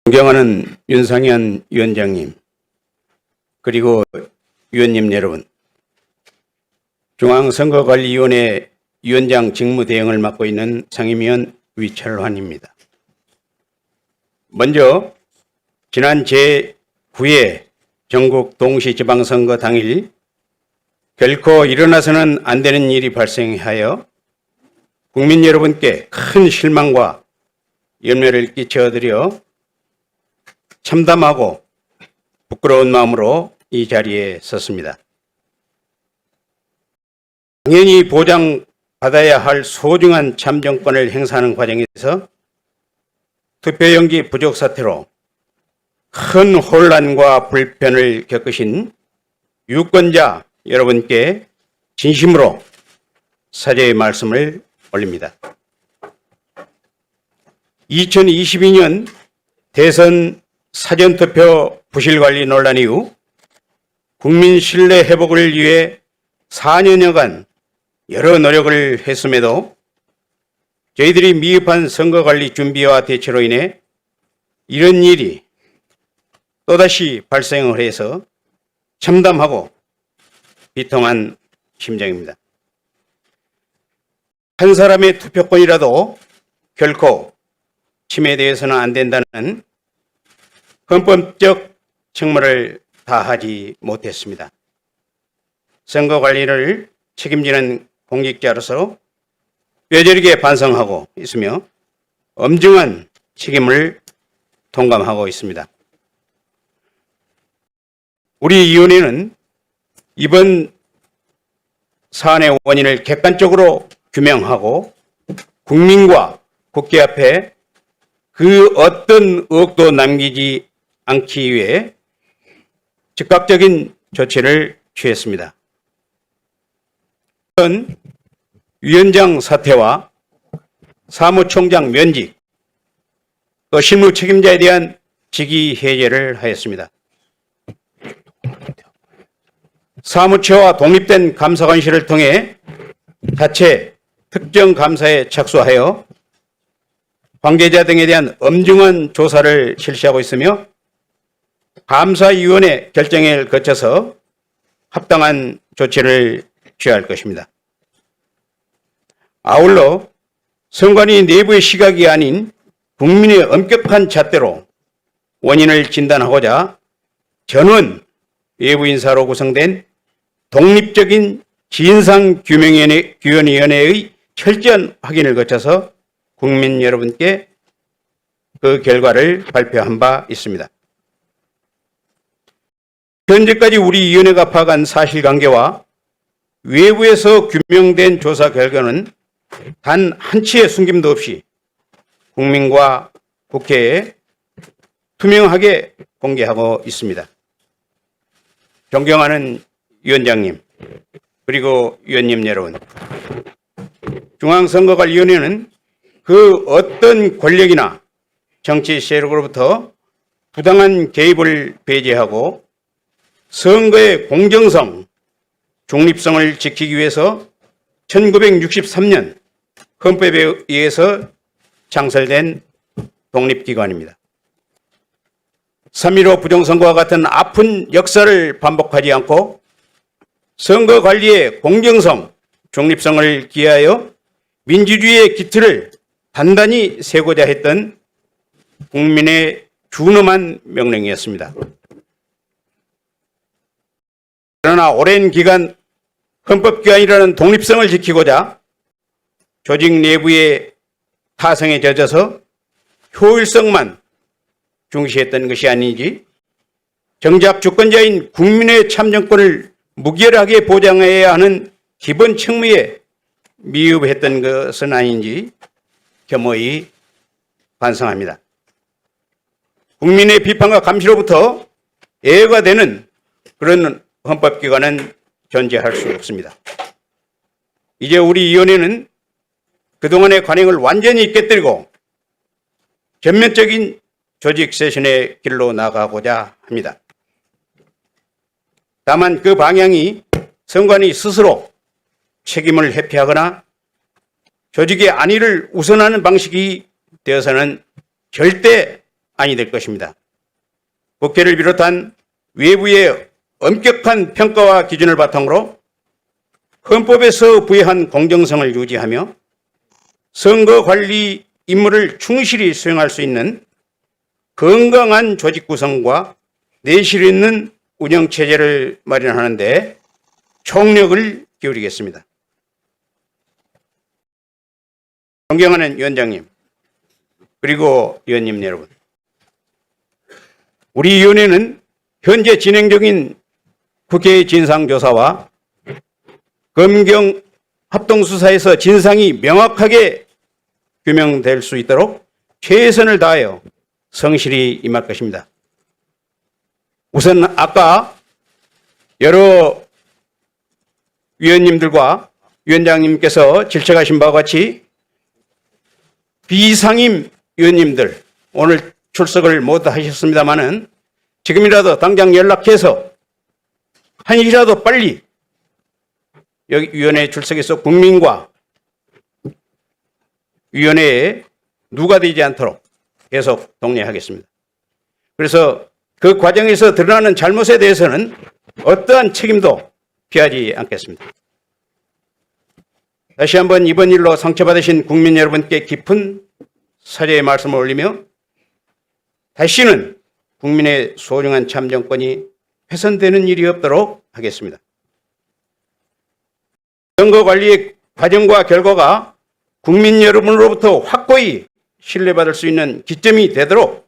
존경하는 윤상현 위원장님, 그리고 위원님 여러분, 중앙선거관리위원회 위원장 직무 대행을 맡고 있는 상임위원 위철환입니다. 먼저 지난 제9회 전국 동시지방선거 당일 결코 일어나서는 안 되는 일이 발생하여 국민 여러분께 큰 실망과 염려를 끼쳐드려 참담하고 부끄러운 마음으로 이 자리에 섰습니다. 당연히 보장받아야 할 소중한 참정권을 행사하는 과정에서 투표용지 부족 사태로 큰 혼란과 불편을 겪으신 유권자 여러분께 진심으로 사죄의 말씀을 올립니다. 2022년 대선 사전투표 부실관리 논란 이후 국민 신뢰 회복을 위해 4년여간 여러 노력을 했음에도 저희들이 미흡한 선거관리 준비와 대처로 인해 이런 일이 또다시 발생을 해서 참담하고 비통한 심정입니다. 한 사람의 투표권이라도 결코 침해되어서는 안 된다는 헌법적 책무를 다하지 못했습니다. 선거관리를 책임지는 공직자로서 뼈저리게 반성하고 있으며 엄중한 책임을 통감하고 있습니다. 우리 위원회는 이번 사안의 원인을 객관적으로 규명하고 국민과 국회 앞에 그 어떤 의혹도 남기지 않기 위해 즉각적인 조치를 취했습니다. 위원장 사퇴와 사무총장 면직, 또 실무 책임자에 대한 직위 해제를 하였습니다. 사무처와 독립된 감사관실을 통해 자체 특정 감사에 착수하여 관계자 등에 대한 엄중한 조사를 실시하고 있으며 감사위원회 결정을 거쳐서 합당한 조치를 취할 것입니다. 아울러 선관위 내부의 시각이 아닌 국민의 엄격한 잣대로 원인을 진단하고자 전원 외부 인사로 구성된 독립적인 진상규명위원회의 철저한 확인을 거쳐서 국민 여러분께 그 결과를 발표한 바 있습니다. 현재까지 우리 위원회가 파악한 사실관계와 외부에서 규명된 조사 결과는 단 한치의 숨김도 없이 국민과 국회에 투명하게 공개하고 있습니다. 존경하는 위원장님, 그리고 위원님 여러분, 중앙선거관리위원회는 그 어떤 권력이나 정치 세력으로부터 부당한 개입을 배제하고 선거의 공정성, 중립성을 지키기 위해서 1963년 헌법에 의해서 창설된 독립기관입니다. 3.15 부정선거와 같은 아픈 역사를 반복하지 않고 선거관리의 공정성, 중립성을 기하여 민주주의의 기틀을 단단히 세고자 했던 국민의 준엄한 명령이었습니다. 그러나 오랜 기간 헌법기관이라는 독립성을 지키고자 조직 내부의 타성에 젖어서 효율성만 중시했던 것이 아닌지 정작 주권자인 국민의 참정권을 무결하게 보장해야 하는 기본 책무에 미흡했던 것은 아닌지 겸허히 반성합니다. 국민의 비판과 감시로부터 예외가 되는 그런 헌법기관은 존재할 수 없습니다. 이제 우리 위원회는 그동안의 관행을 완전히 깨뜨리고 전면적인 조직 쇄신의 길로 나가고자 합니다. 다만 그 방향이 선관위 스스로 책임을 회피하거나 조직의 안위를 우선하는 방식이 되어서는 절대 아니 될 것입니다. 국회를 비롯한 외부의 엄격한 평가와 기준을 바탕으로 헌법에서 부여한 공정성을 유지하며 선거관리 임무를 충실히 수행할 수 있는 건강한 조직 구성과 내실 있는 운영체제를 마련하는 데 총력을 기울이겠습니다. 존경하는 위원장님, 그리고 위원님 여러분, 우리 위원회는 현재 진행 중인 국회 진상조사와 검경 합동수사에서 진상이 명확하게 규명될 수 있도록 최선을 다하여 성실히 임할 것입니다. 우선 아까 여러 위원님들과 위원장님께서 질책하신 바와 같이 비상임 위원님들 오늘 출석을 못 하셨습니다마는 지금이라도 당장 연락해서 한시라도 빨리 여기 위원회에 출석해서 국민과 위원회에 누가 되지 않도록 계속 독려하겠습니다. 그래서 그 과정에서 드러나는 잘못에 대해서는 어떠한 책임도 피하지 않겠습니다. 다시 한번 이번 일로 상처받으신 국민 여러분께 깊은 사죄의 말씀을 올리며 다시는 국민의 소중한 참정권이 훼손되는 일이 없도록 하겠습니다. 선거관리의 과정과 결과가 국민 여러분으로부터 확고히 신뢰받을 수 있는 기점이 되도록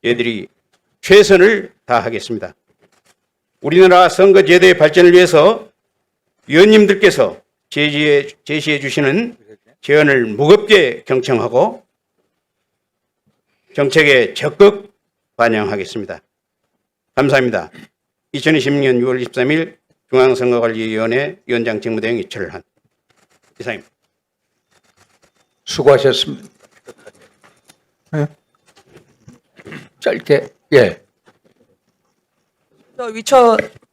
저희들이 최선을 다하겠습니다. 우리나라 선거제도의 발전을 위해서 위원님들께서 제시해 주시는 제언을 무겁게 경청하고 정책에 적극 반영하겠습니다. 감사합니다. 2020년 6월 23일 중앙선거관리위원회 위원장 직무대행 이철한 이상입니다. 수고하셨습니다. 네. 짧게. 예.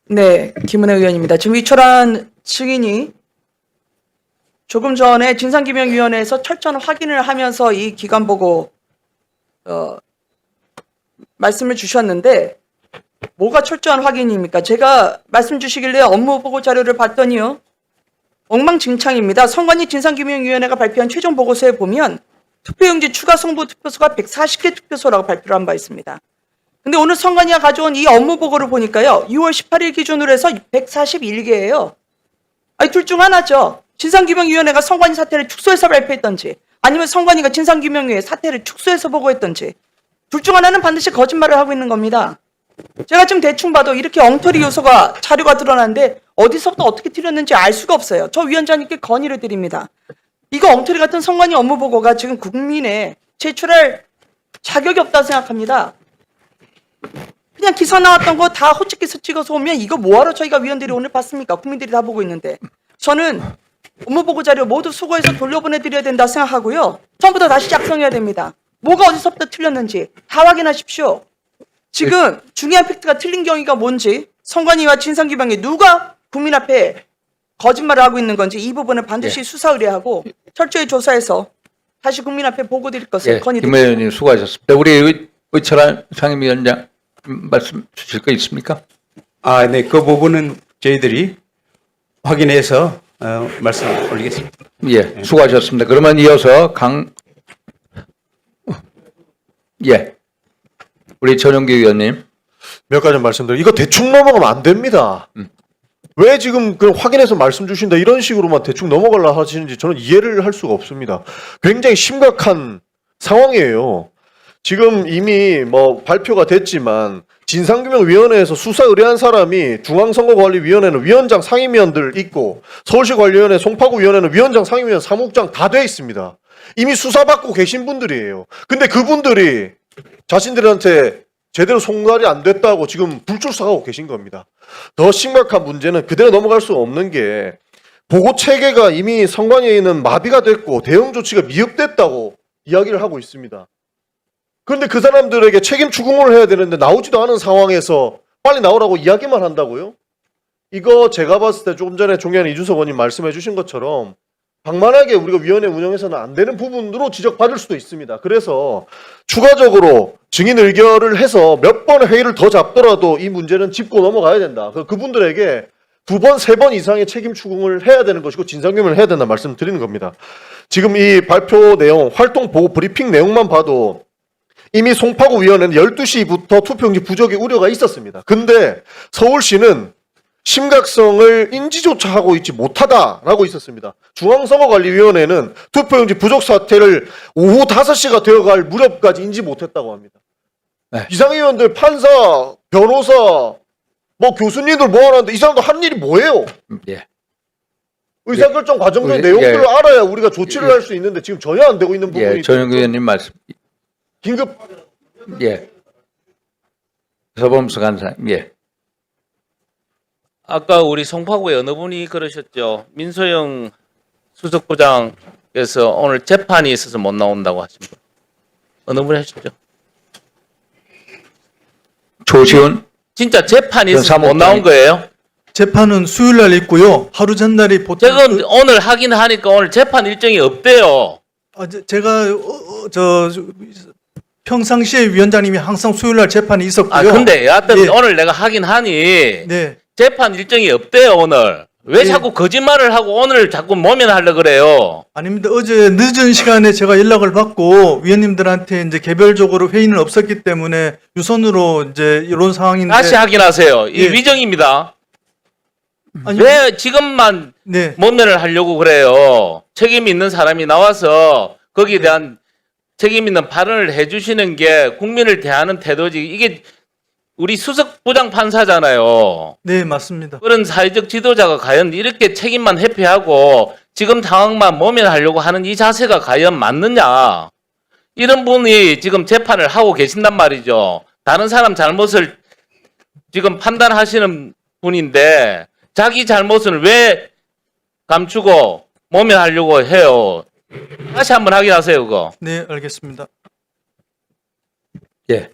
네, 김은혜 의원입니다. 지금 위철한 증인이 조금 전에 진상규명위원회에서 철저한 확인을 하면서 이 기관 보고 말씀을 주셨는데 뭐가 철저한 확인입니까? 제가 말씀 주시길래 업무 보고 자료를 봤더니요. 엉망진창입니다. 선관위 진상규명위원회가 발표한 최종 보고서에 보면 투표용지 추가 송부 투표소가 140개 투표소라고 발표를 한 바 있습니다. 근데 오늘 선관위가 가져온 이 업무 보고를 보니까요. 6월 18일 기준으로 해서 141개예요. 아니 둘 중 하나죠. 진상규명위원회가 선관위 사태를 축소해서 발표했던지 아니면 선관위가 진상규명위의 사태를 축소해서 보고했던지 둘 중 하나는 반드시 거짓말을 하고 있는 겁니다. 제가 지금 대충 봐도 이렇게 엉터리 요소가 자료가 드러나는데 어디서부터 어떻게 틀렸는지 알 수가 없어요. 저 위원장님께 건의를 드립니다. 이거 엉터리 같은 선관위 업무 보고가 지금 국민에 제출할 자격이 없다고 생각합니다. 그냥 기사 나왔던 거 다 호치기서 찍어서 오면 이거 뭐하러 저희가 위원들이 오늘 봤습니까? 국민들이 다 보고 있는데. 저는 업무 보고 자료 모두 수거해서 돌려보내드려야 된다 생각하고요. 처음부터 다시 작성해야 됩니다. 뭐가 어디서부터 틀렸는지 다 확인하십시오. 지금 중요한 팩트가 틀린 경위가 뭔지 선관위와 진상규명위 누가 국민 앞에 거짓말을 하고 있는 건지 이 부분을 반드시 수사 의뢰하고 철저히 조사해서 다시 국민 앞에 보고드릴 것을 건의드립니다. 김 의원님 수고하셨습니다. 우리 의철한 상임위원장 말씀 주실 거 있습니까? 네, 그 부분은 저희들이 확인해서 말씀 올리겠습니다. 예, 수고하셨습니다. 그러면 이어서 우리 전용기 의원님. 몇 가지 말씀드려요. 이거 대충 넘어가면 안 됩니다. 왜 지금 그 확인해서 말씀 주신다 이런 식으로만 대충 넘어가려 하시는지 저는 이해를 할 수가 없습니다. 굉장히 심각한 상황이에요. 지금 이미 뭐 발표가 됐지만 진상규명위원회에서 수사 의뢰한 사람이 중앙선거관리위원회는 위원장 상임위원들 있고 서울시관리위원회 송파구위원회는 위원장 상임위원 사무국장 다 돼 있습니다. 이미 수사받고 계신 분들이에요. 근데 그분들이 자신들한테 제대로 송달이 안 됐다고 지금 불출석하고 계신 겁니다. 더 심각한 문제는 그대로 넘어갈 수 없는 게 보고 체계가 이미 선관위에는 마비가 됐고 대응 조치가 미흡됐다고 이야기를 하고 있습니다. 그런데 그 사람들에게 책임 추궁을 해야 되는데 나오지도 않은 상황에서 빨리 나오라고 이야기만 한다고요? 이거 제가 봤을 때 조금 전에 존경하는 이준석 의원님 말씀해 주신 것처럼 방만하게 우리가 위원회 운영해서는 안 되는 부분으로 지적받을 수도 있습니다. 그래서 추가적으로 증인 의결을 해서 몇 번 회의를 더 잡더라도 이 문제는 짚고 넘어가야 된다. 그분들에게 2번, 3번 이상의 책임 추궁을 해야 되는 것이고 진상규명을 해야 된다 말씀드리는 겁니다. 지금 이 발표 내용, 활동 보고 브리핑 내용만 봐도 이미 송파구 위원회는 12시부터 투표용지 부족의 우려가 있었습니다. 근데 서울시는 심각성을 인지조차 하고 있지 못하다라고 있었습니다. 중앙선거관리위원회는 투표용지 부족 사태를 오후 5시가 되어갈 무렵까지 인지 못했다고 합니다. 네. 비상위원들, 판사, 변호사, 뭐 교수님들 모아놨는데 이 사람들 한 일이 뭐예요? 예. 의사결정 과정의 예. 내용들을 예. 알아야 우리가 조치를 예. 할 수 있는데 지금 전혀 안 되고 있는 부분이 예, 조영구 의원님 말씀. 긴급 예. 서범수 간사. 예. 아까 우리 송파구에 어느 분이 그러셨죠. 민소영 수석부장께서 오늘 재판이 있어서 못 나온다고 하신 분. 어느 분이 하셨죠? 조시원 진짜 재판이 전 있어서 못 사무국장이- 나온 거예요? 재판은 수요일 날 있고요. 하루 전날이 보통 지금 오늘 하긴 하니까 오늘 재판 일정이 없대요. 제가 평상시에 위원장님이 항상 수요일 날 재판이 있었고요. 아 근데 여하튼 예. 오늘 내가 하긴 하니 네. 재판 일정이 없대요 오늘. 왜 예. 자꾸 거짓말을 하고 오늘 자꾸 모면하려 그래요? 아닙니다. 어제 늦은 시간에 제가 연락을 받고 위원님들한테 이제 개별적으로 회의는 없었기 때문에 유선으로 이제 이런 상황인데 다시 확인하세요. 이 예. 위정입니다. 아니, 왜 지금만 네. 모면을 하려고 그래요? 책임 있는 사람이 나와서 거기에 대한 책임 있는 발언을 해주시는 게 국민을 대하는 태도지. 이게 우리 수석 부장 판사잖아요. 네, 맞습니다. 그런 사회적 지도자가 과연 이렇게 책임만 회피하고 지금 상황만 모면하려고 하는 이 자세가 과연 맞느냐? 이런 분이 지금 재판을 하고 계신단 말이죠. 다른 사람 잘못을 지금 판단하시는 분인데 자기 잘못을 왜 감추고 모면하려고 해요? 다시 한번 확인하세요, 그거. 네, 알겠습니다. 예.